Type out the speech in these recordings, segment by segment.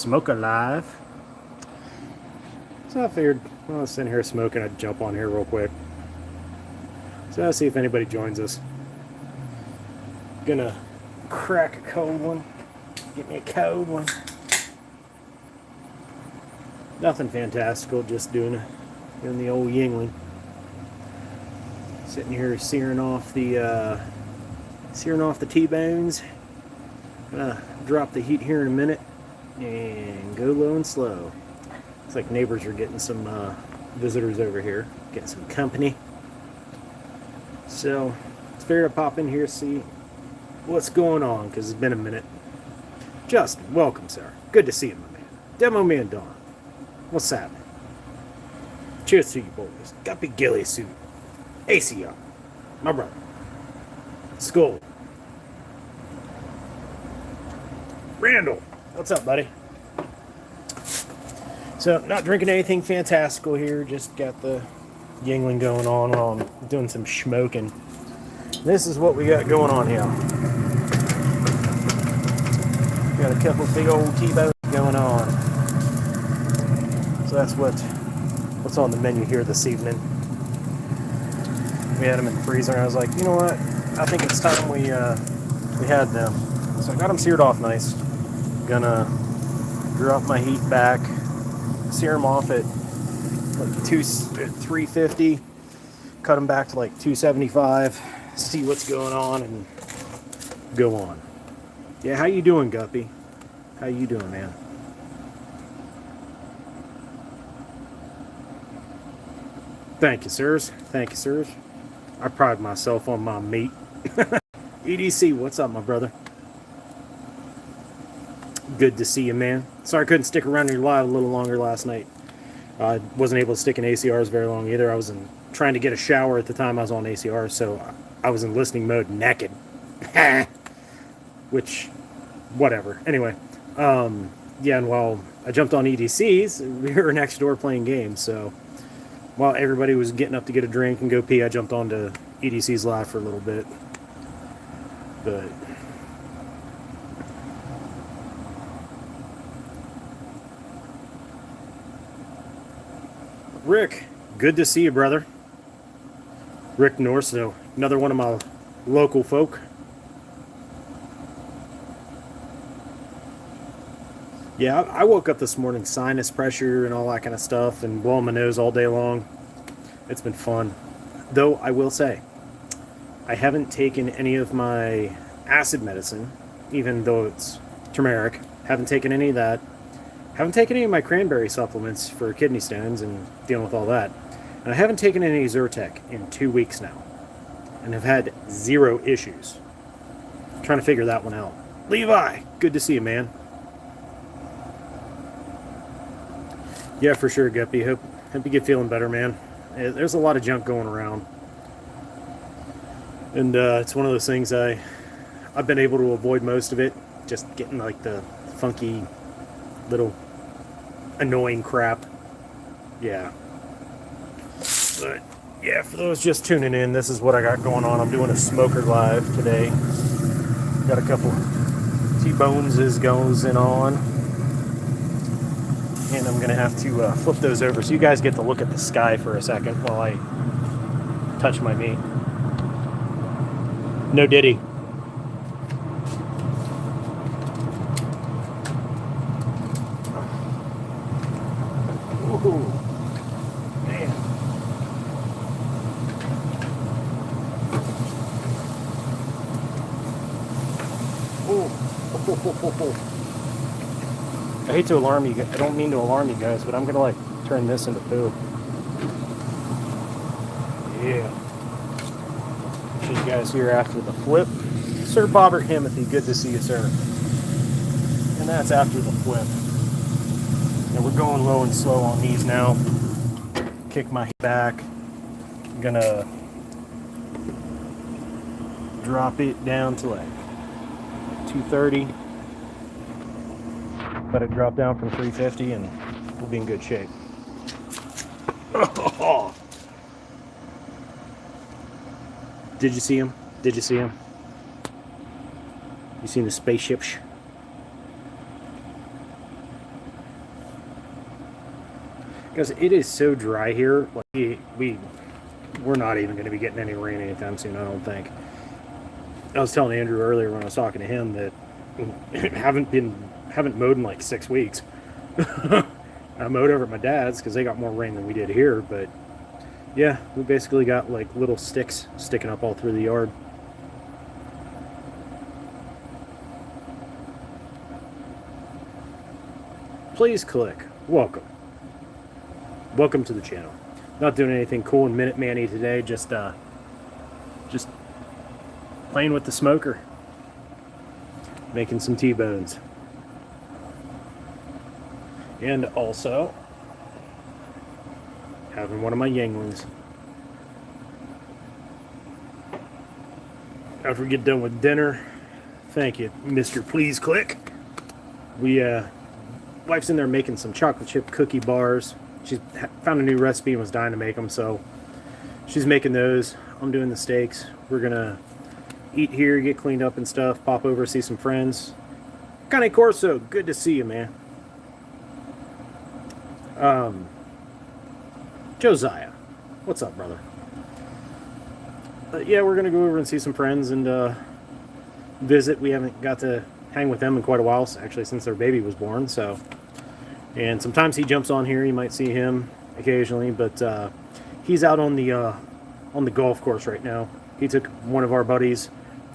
Smoker Live. So I figured while I was sitting here smoking, I'd jump on here real quick. So I'll see if anybody joins us. Gonna crack a cold one. Get me a cold one. Nothing fantastical, just doing the old Yingling. Sitting here searing off the T-bones. Gonna drop the heat here in a minute and go low and slow. It's like neighbors are getting some visitors over here, getting some company. So it's fair to pop in here, see what's going on, because it's been a minute. Justin, welcome, sir. Good to see you, my man. Demo Man Don, what's happening? Cheers to you boys. Guppy Gilly suit. ACR, my brother. Skull. Randall, what's up, buddy? So, not drinking anything fantastical here, just got the Yingling going on while I'm doing some smoking. This is what we got going on here. Got a couple big old T-bones going on. So that's what's on the menu here this evening. We had them in the freezer, and I was like, you know what? I think it's time we had them. So I got them seared off nice. Gonna drop my heat back, sear them off at like 350, cut them back to like 275, see what's going on, and go on. Yeah, how you doing, Guppy? How you doing, man? Thank you, sirs. Thank you, sirs. I pride myself on my meat. EDC, what's up, my brother? Good to see you, man. Sorry I couldn't stick around your live a little longer last night. I wasn't able to stick in ACRs very long either. I was trying to get a shower at the time I was on ACR, so I was in listening mode naked. Which, whatever. Anyway, yeah, and while I jumped on EDCs, we were next door playing games, so while everybody was getting up to get a drink and go pee, I jumped on to EDC's live for a little bit. But Rick, good to see you, brother. Rick Norso, another one of my local folk. Yeah, I woke up this morning, sinus pressure and all that kind of stuff, and blowing my nose all day long. It's been fun. Though, I will say, I haven't taken any of my acid medicine, even though it's turmeric. Haven't taken any of that. Haven't taken any of my cranberry supplements for kidney stones and dealing with all that. And I haven't taken any Zyrtec in 2 weeks now. And have had 0 issues. Trying to figure that one out. Levi, good to see you, man. Yeah, for sure, Guppy. Hope you get feeling better, man. There's a lot of junk going around. And it's one of those things I've been able to avoid most of it. Just getting like the funky little annoying crap. Yeah. But yeah, for those just tuning in, this is what I got going on. I'm doing a smoker live today. Got a couple T-bones going on. And I'm gonna have to flip those over so you guys get to look at the sky for a second while I touch my meat. No diddy. Ooh, man. Ooh. I hate to alarm you guys. I don't mean to alarm you guys, but I'm gonna like turn this into poo. Yeah. See you guys here after the flip. Sir Bobbert Himothy, good to see you, sir. And that's after the flip. And we're going low and slow on these now. Kick my back. I'm gonna drop it down to like 230. Let it drop down from 350 and we'll be in good shape. Oh. Did you see him? Did you see him? You seen the spaceships? Because it is so dry here. Like we're not even going to be getting any rain anytime soon, I don't think. I was telling Andrew earlier when I was talking to him that haven't mowed in like 6 weeks. I mowed over at my dad's because they got more rain than we did here, but yeah, we basically got like little sticks sticking up all through the yard. Please click. Welcome. Welcome to the channel. Not doing anything cool and Minute Manny today, just playing with the smoker. Making some T-bones. And also having one of my Yinglings. After we get done with dinner, thank you, Mr. Please Click. Wife's in there making some chocolate chip cookie bars. She's found a new recipe and was dying to make them, so she's making those. I'm doing the steaks. We're gonna eat here, get cleaned up and stuff, pop over, see some friends. Cane Corso, good to see you, man. Josiah, what's up, brother? Yeah, we're gonna go over and see some friends and visit. We haven't got to hang with them in quite a while, actually, since their baby was born. So, and sometimes he jumps on here. You might see him occasionally, but he's out on the golf course right now. He took one of our buddies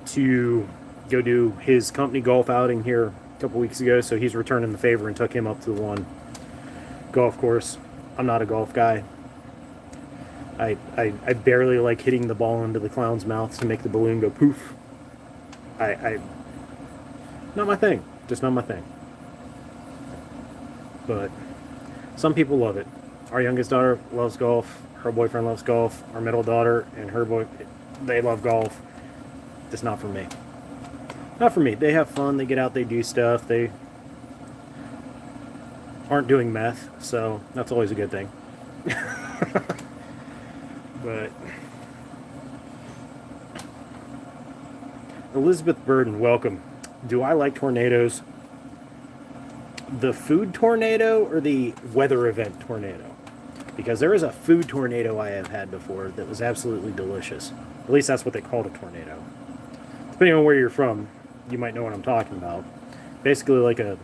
to go do his company golf outing here a couple weeks ago, so he's returning the favor and took him up to the one golf course. I'm not a golf guy. I barely like hitting the ball into the clown's mouth to make the balloon go poof. Not my thing. Just not my thing. But some people love it. Our youngest daughter loves golf. Her boyfriend loves golf. Our middle daughter and her boy, they love golf. Just not for me. Not for me. They have fun. They get out. They do stuff. They aren't doing meth, so that's always a good thing. But Elizabeth Burden, welcome. Do I like tornadoes? The food tornado or the weather event tornado? Because there is a food tornado I have had before that was absolutely delicious. At least that's what they called a tornado. Depending on where you're from, you might know what I'm talking about. Basically like a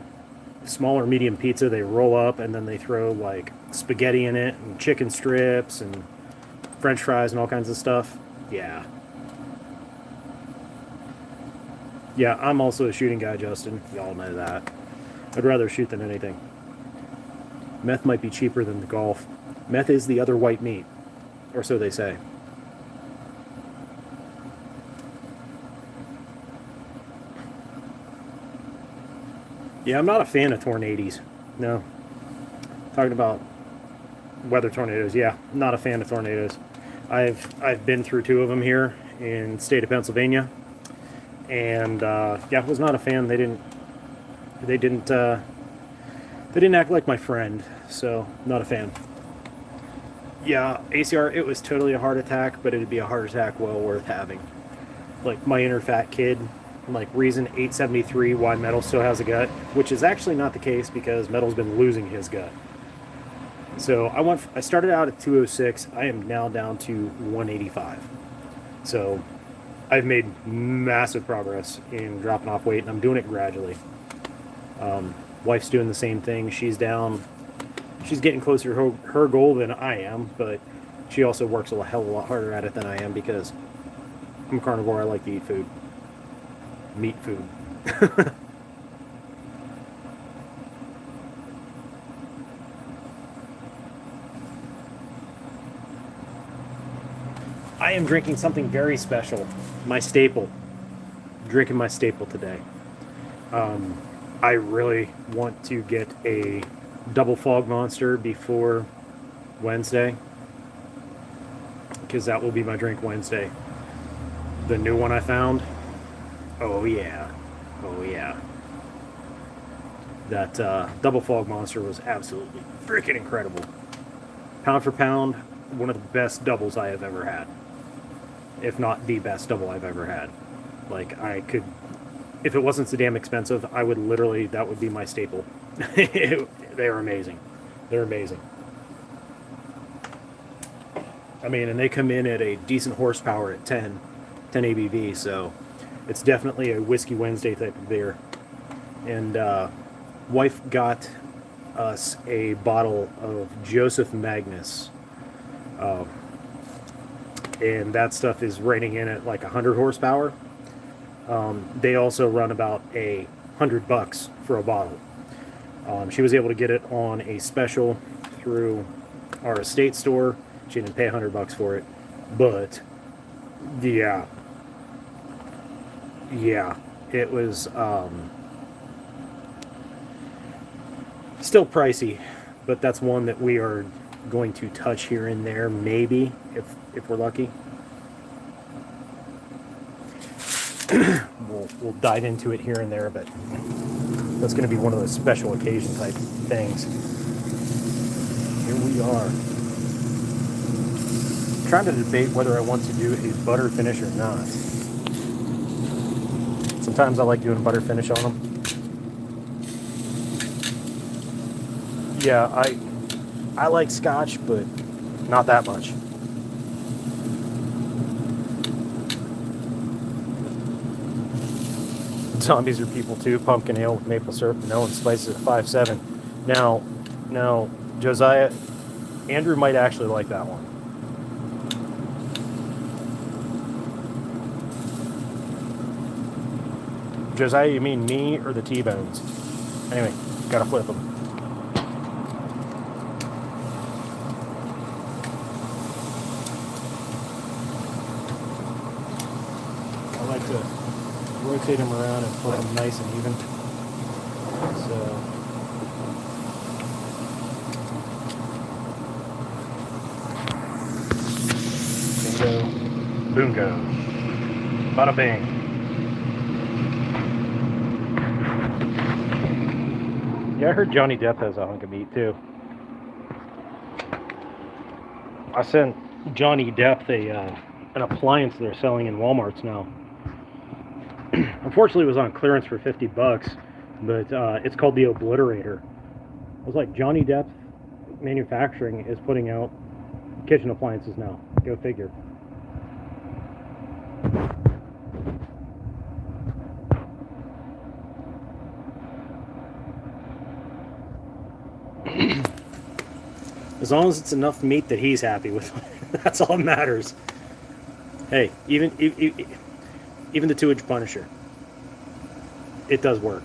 smaller medium pizza they roll up and then they throw like spaghetti in it and chicken strips and French fries and all kinds of stuff. Yeah. Yeah, I'm also a shooting guy, Justin. Y'all know that. I'd rather shoot than anything. Meth might be cheaper than the golf. Meth is the other white meat. Or so they say. Yeah, I'm not a fan of tornadoes. No. Talking about weather tornadoes. Yeah, not a fan of tornadoes. I've been through 2 of them here in the state of Pennsylvania. And yeah, was not a fan. They didn't act like my friend, so not a fan. Yeah, ACR, it was totally a heart attack, but it'd be a heart attack well worth having. Like my inner fat kid, like reason 873 why Metal still has a gut, which is actually not the case because Metal's been losing his gut. So I started out at 206. I am now down to 185. So I've made massive progress in dropping off weight, and I'm doing it gradually. Wife's doing the same thing. She's down. She's getting closer to her goal than I am, but she also works a hell of a lot harder at it than I am because I'm a carnivore. I like to eat food. Meat food. I am drinking something very special. My staple. Drinking my staple today. I really want to get a double fog monster before Wednesday. Because that will be my drink Wednesday. The new one I found. Oh yeah. Oh yeah. That double fog monster was absolutely freaking incredible. Pound for pound, one of the best doubles I have ever had. If not the best double I've ever had. Like, I could, if it wasn't so damn expensive, I would literally, that would be my staple. They are amazing. They're amazing. I mean, and they come in at a decent horsepower at 10 ABV, so it's definitely a Whiskey Wednesday type of beer. And wife got us a bottle of Joseph Magnus, and that stuff is rating in at like 100 horsepower. They also run about $100 for a bottle. She was able to get it on a special through our estate store. She didn't pay $100 for it, but yeah, it was still pricey, but that's one that we are going to touch here and there, maybe if we're lucky. we'll dive into it here and there, but that's going to be one of those special occasion type things. Here we are. I'm trying to debate whether I want to do a butter finish or not. Sometimes I like doing butter finish on them. Yeah, I like scotch, but not that much. Zombies are people too. Pumpkin ale with maple syrup, vanilla, and spices at 5.7. Now, Josiah, Andrew might actually like that one. Josiah, you mean me or the T-bones? Anyway, gotta flip them. I like to rotate them around and flip them nice and even. So, bingo, boongo, bada bing. Yeah, I heard Johnny Depp has a hunk of meat too. I sent Johnny Depp an appliance they're selling in Walmarts now. Unfortunately, it was on clearance for $50, but it's called the Obliterator. I was like, Johnny Depp Manufacturing is putting out kitchen appliances now. Go figure. As long as it's enough meat that he's happy with, that's all that matters. Hey, even the 2-inch Punisher, it does work.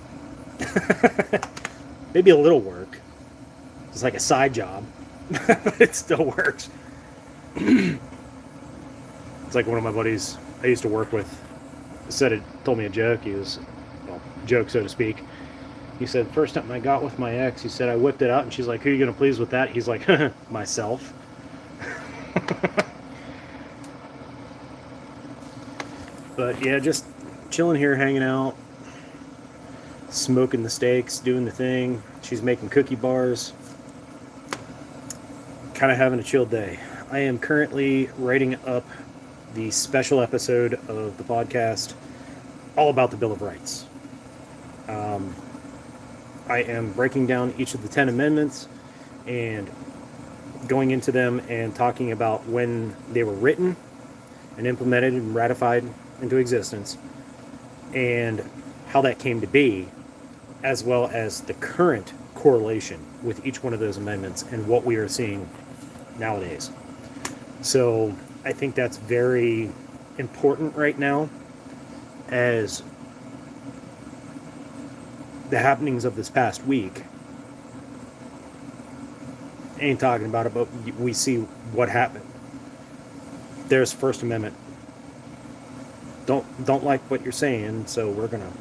Maybe a little work. It's like a side job, but it still works. It's like one of my buddies I used to work with told me a joke. He was, well, joke so to speak. He said, first time I got with my ex, he said, I whipped it out, and she's like, who are you going to please with that? He's like, myself. But yeah, just chilling here, hanging out, smoking the steaks, doing the thing. She's making cookie bars. Kind of having a chill day. I am currently writing up the special episode of the podcast all about the Bill of Rights. I am breaking down each of the 10 amendments and going into them and talking about when they were written and implemented and ratified into existence and how that came to be, as well as the current correlation with each one of those amendments and what we are seeing nowadays. So I think that's very important right now, as the happenings of this past week, ain't talking about it, but we see what happened. There's First Amendment. Don't like what you're saying, so we're gonna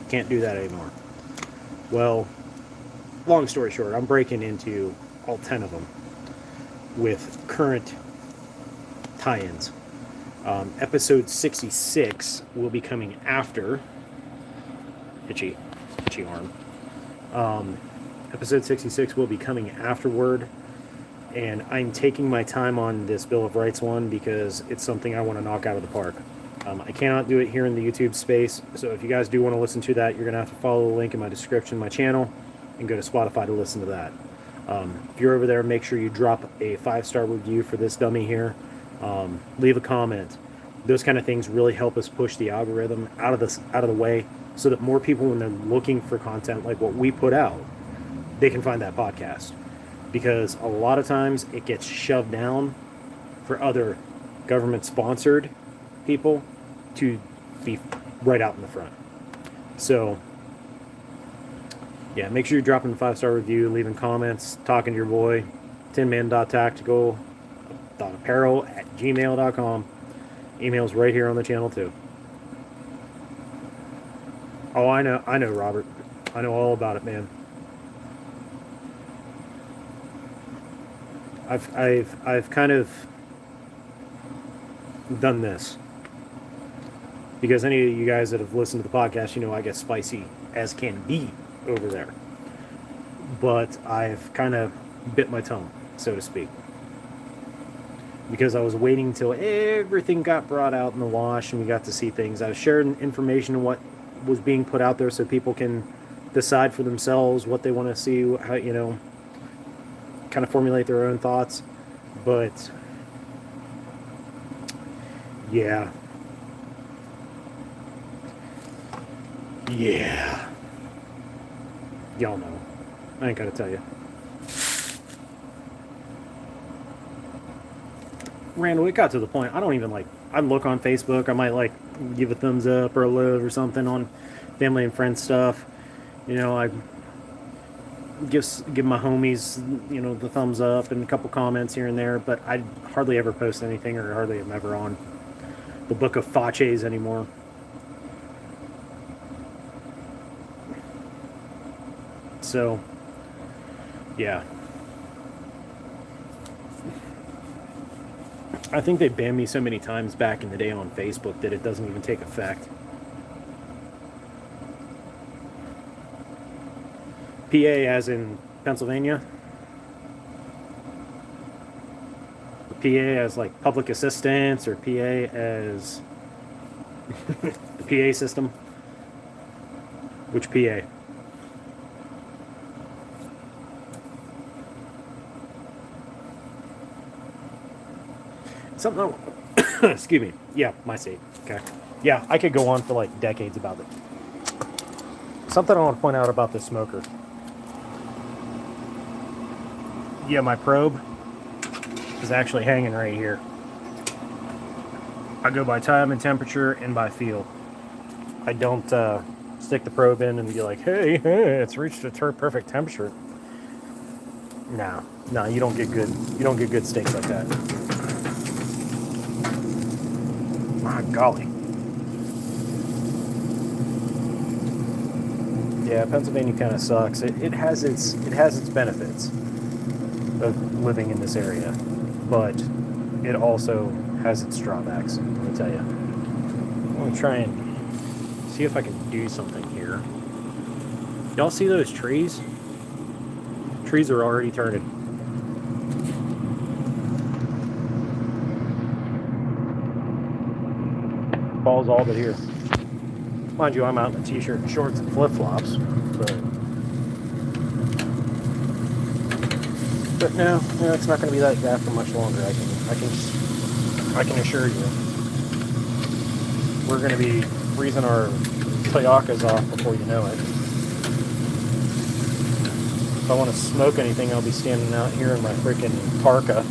can't do that anymore. Well, long story short, I'm breaking into all 10 of them with current tie-ins. Episode 66 will be coming after. Itchy arm. Episode 66 will be coming afterward, and I'm taking my time on this Bill of Rights one because it's something I want to knock out of the park. I cannot do it here in the YouTube space, so if you guys do want to listen to that, you're going to have to follow the link in my description, my channel, and go to Spotify to listen to that. If you're over there, make sure you drop a 5-star review for this dummy here. Leave a comment. Those kind of things really help us push the algorithm out of the way, so that more people, when they're looking for content like what we put out, they can find that podcast. Because a lot of times it gets shoved down for other government-sponsored people to be right out in the front. So, yeah, make sure you're dropping a 5-star review, leaving comments, talking to your boy, tinman.tactical.apparel@gmail.com. Email's right here on the channel, too. Oh, I know, Robert. I know all about it, man. I've kind of done this because any of you guys that have listened to the podcast, you know I get spicy as can be over there. But I've kind of bit my tongue, so to speak, because I was waiting until everything got brought out in the wash and we got to see things. I was sharing information on what was being put out there so people can decide for themselves what they want to see, how, you know, kind of formulate their own thoughts. But yeah, y'all know, I ain't gotta tell you. Randall, it got to the point I don't even like, I look on Facebook, I might like give a thumbs up or a love or something on family and friends stuff, you know, I give my homies, you know, the thumbs up and a couple comments here and there, but I hardly ever post anything, or hardly am ever on the Book of Faches anymore. So, yeah. I think they banned me so many times back in the day on Facebook that it doesn't even take effect. PA as in Pennsylvania. PA as like public assistance, or PA as the PA system. Which PA? Something. Excuse me. Yeah, my state. Okay. Yeah, I could go on for like decades about it. Something I want to point out about this smoker. Yeah, my probe is actually hanging right here. I go by time and temperature and by feel. I don't stick the probe in and be like, hey, it's reached a perfect temperature. No, you don't get good steaks like that. My golly. Yeah, Pennsylvania kind of sucks. It has its benefits of living in this area, but it also has its drawbacks, let me tell you. I'm going to try and see if I can do something here. Y'all see those trees? Trees are already turning. Ball's all but here. Mind you, I'm out in a t-shirt and shorts and flip-flops, but no, it's not going to be like that for much longer. I can assure you. We're going to be freezing our Toyakas off before you know it. If I want to smoke anything, I'll be standing out here in my freaking parka.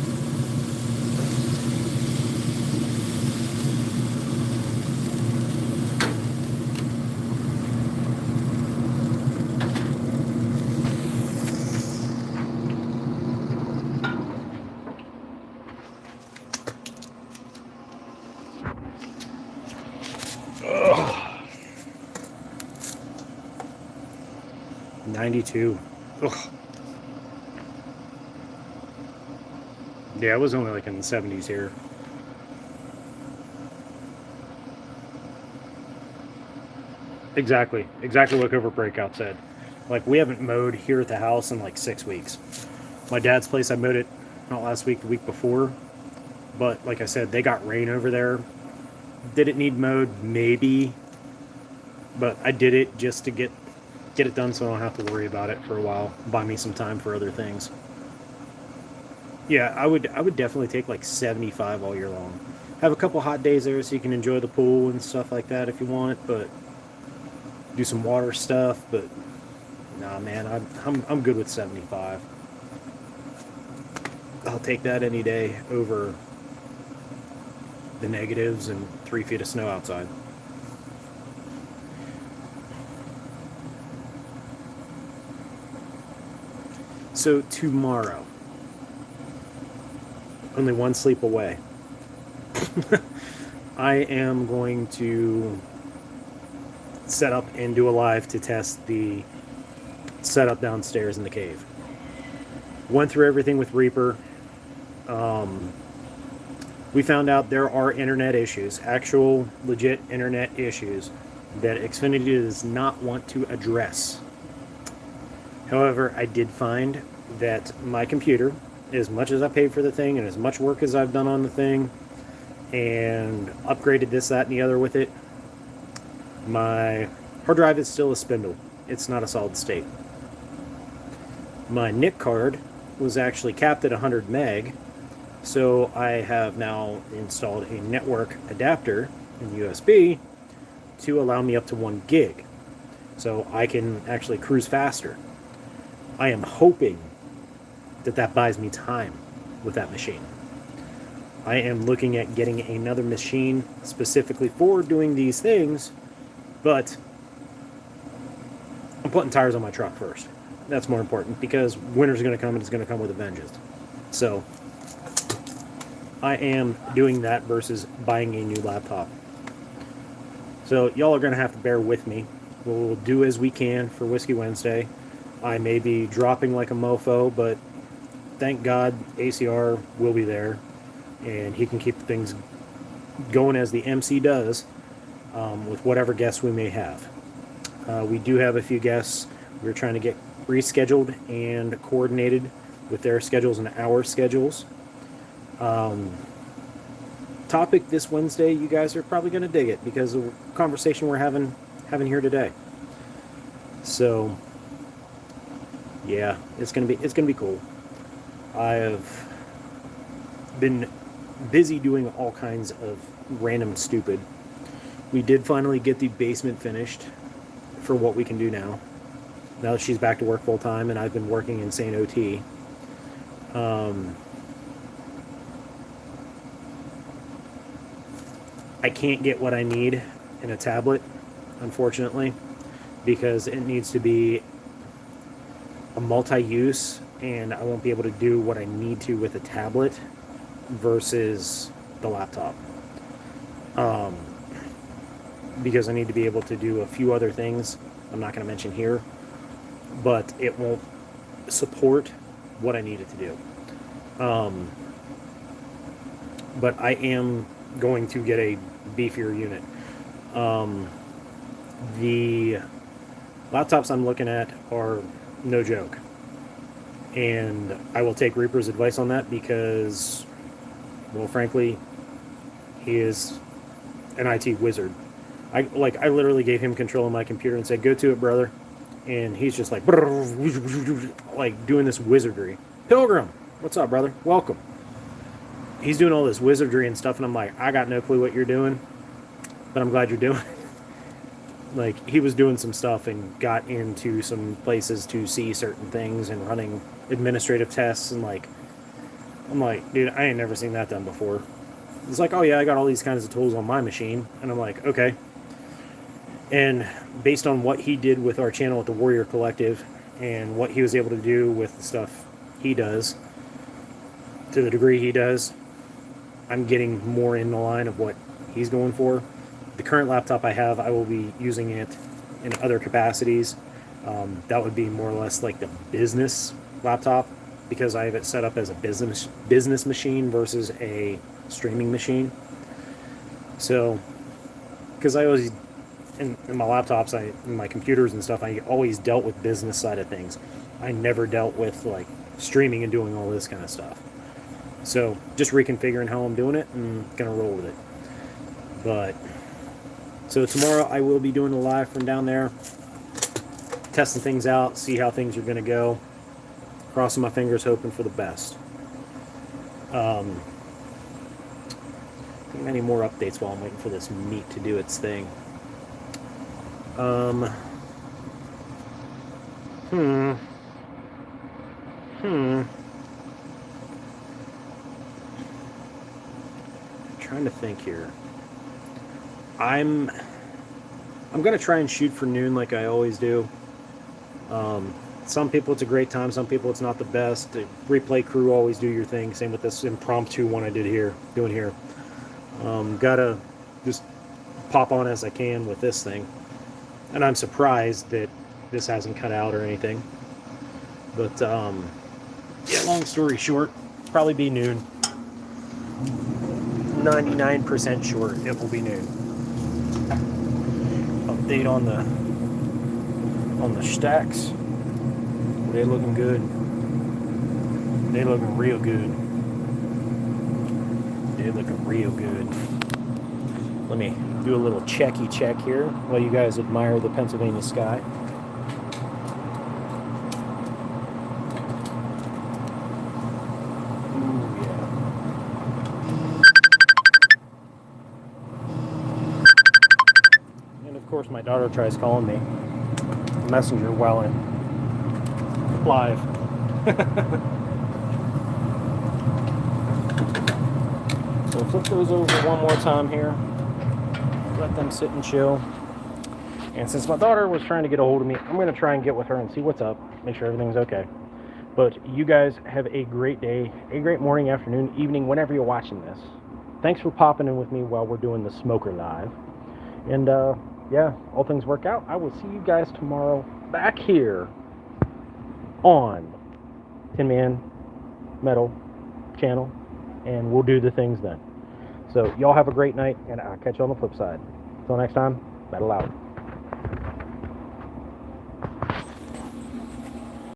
Ugh. 92. Ugh. Yeah, it was only like in the 70s here. Exactly what Covert Breakout said. Like, we haven't mowed here at the house in like 6 weeks. My dad's place, I mowed it not last week, the week before. But like I said, they got rain over there. Did it need mowed? Maybe. But I did it just to get get it done so I don't have to worry about it for a while. Buy me some time for other things. Yeah, I would definitely take like 75 all year long. Have a couple hot days there so you can enjoy the pool and stuff like that if you want, but do some water stuff. But nah, man, I'm good with 75. I'll take that any day over the negatives and 3 feet of snow outside. So tomorrow, only one sleep away. I am going to set up and do a live to test the setup downstairs in the cave. Went through everything with Reaper. We found out there are internet issues, actual legit internet issues that Xfinity does not want to address. However, I did find that my computer, as much as I paid for the thing and as much work as I've done on the thing and upgraded this, that, and the other with it, my hard drive is still a spindle. It's not a solid state. My NIC card was actually capped at 100 meg, so I have now installed a network adapter in USB to allow me up to 1 gig, so I can actually cruise faster. I am hoping that that buys me time with that machine. I am looking at getting another machine specifically for doing these things, but I'm putting tires on my truck first. That's more important because winter's going to come and it's going to come with a vengeance. So I am doing that versus buying a new laptop. So y'all are going to have to bear with me. We'll do as we can for Whiskey Wednesday. I may be dropping like a mofo, but thank God ACR will be there and he can keep things going as the MC does with whatever guests we may have. We do have a few guests we're trying to get rescheduled and coordinated with their schedules and our schedules. Topic this Wednesday, you guys are probably going to dig it because of the conversation we're having here today. So yeah, it's gonna be cool. I've been busy doing all kinds of random stupid. We did finally get the basement finished for what we can do now. Now that she's back to work full time and I've been working insane OT. I can't get what I need in a tablet, unfortunately, because it needs to be a multi-use and I won't be able to do what I need to with a tablet versus the laptop. Because I need to be able to do a few other things I'm not going to mention here, but it won't support what I need it to do. But I am going to get a beefier unit. The laptops I'm looking at are no joke. And I will take Reaper's advice on that because, well, frankly, he is an IT wizard. I literally gave him control of my computer and said, "Go to it, brother." And he's just like doing this wizardry. Pilgrim, what's up, brother? Welcome. He's doing all this wizardry and stuff, and I'm like, I got no clue what you're doing, but I'm glad you're doing it. Like, he was doing some stuff and got into some places to see certain things and running administrative tests, and I'm like, dude, I ain't never seen that done before. He's like, oh yeah, I got all these kinds of tools on my machine, and I'm like, okay. And based on what he did with our channel at the Warrior Collective and what he was able to do with the stuff he does, to the degree he does, I'm getting more in the line of what he's going for. The current laptop I have, I will be using it in other capacities. That would be more or less like the business laptop because I have it set up as a business machine versus a streaming machine. So, because I always, in my laptops, in my computers and stuff, I always dealt with business side of things. I never dealt with like streaming and doing all this kind of stuff. So just reconfiguring how I'm doing it and gonna roll with it. But so tomorrow I will be doing a live from down there, testing things out, see how things are going to go. Crossing my fingers, hoping for the best. Any more updates while I'm waiting for this meat to do its thing. Trying to think here. I'm gonna try and shoot for noon like I always do. Some people it's a great time, some people it's not the best. The replay crew always do your thing. Same with this impromptu one I did here, doing here. Gotta just pop on as I can with this thing. And I'm surprised that this hasn't cut out or anything. But yeah, long story short, probably be noon. 99% sure it will be noon. Update on the stacks. They looking good. They looking real good. They looking real good. Let me do a little checky check here while you guys admire the Pennsylvania sky. Ooh, yeah. And of course my daughter tries calling me. Messenger while I'm live. So flip those over one more time here. Let them sit and chill. And since my daughter was trying to get a hold of me, I'm going to try and get with her and see what's up. Make sure everything's okay. But you guys have a great day, a great morning, afternoon, evening, whenever you're watching this. Thanks for popping in with me while we're doing the Smoker Live. And yeah, all things work out. I will see you guys tomorrow back here on TinMan-Metal channel, and we'll do the things then. So y'all have a great night, and I'll catch you on the flip side. Until next time, metal out.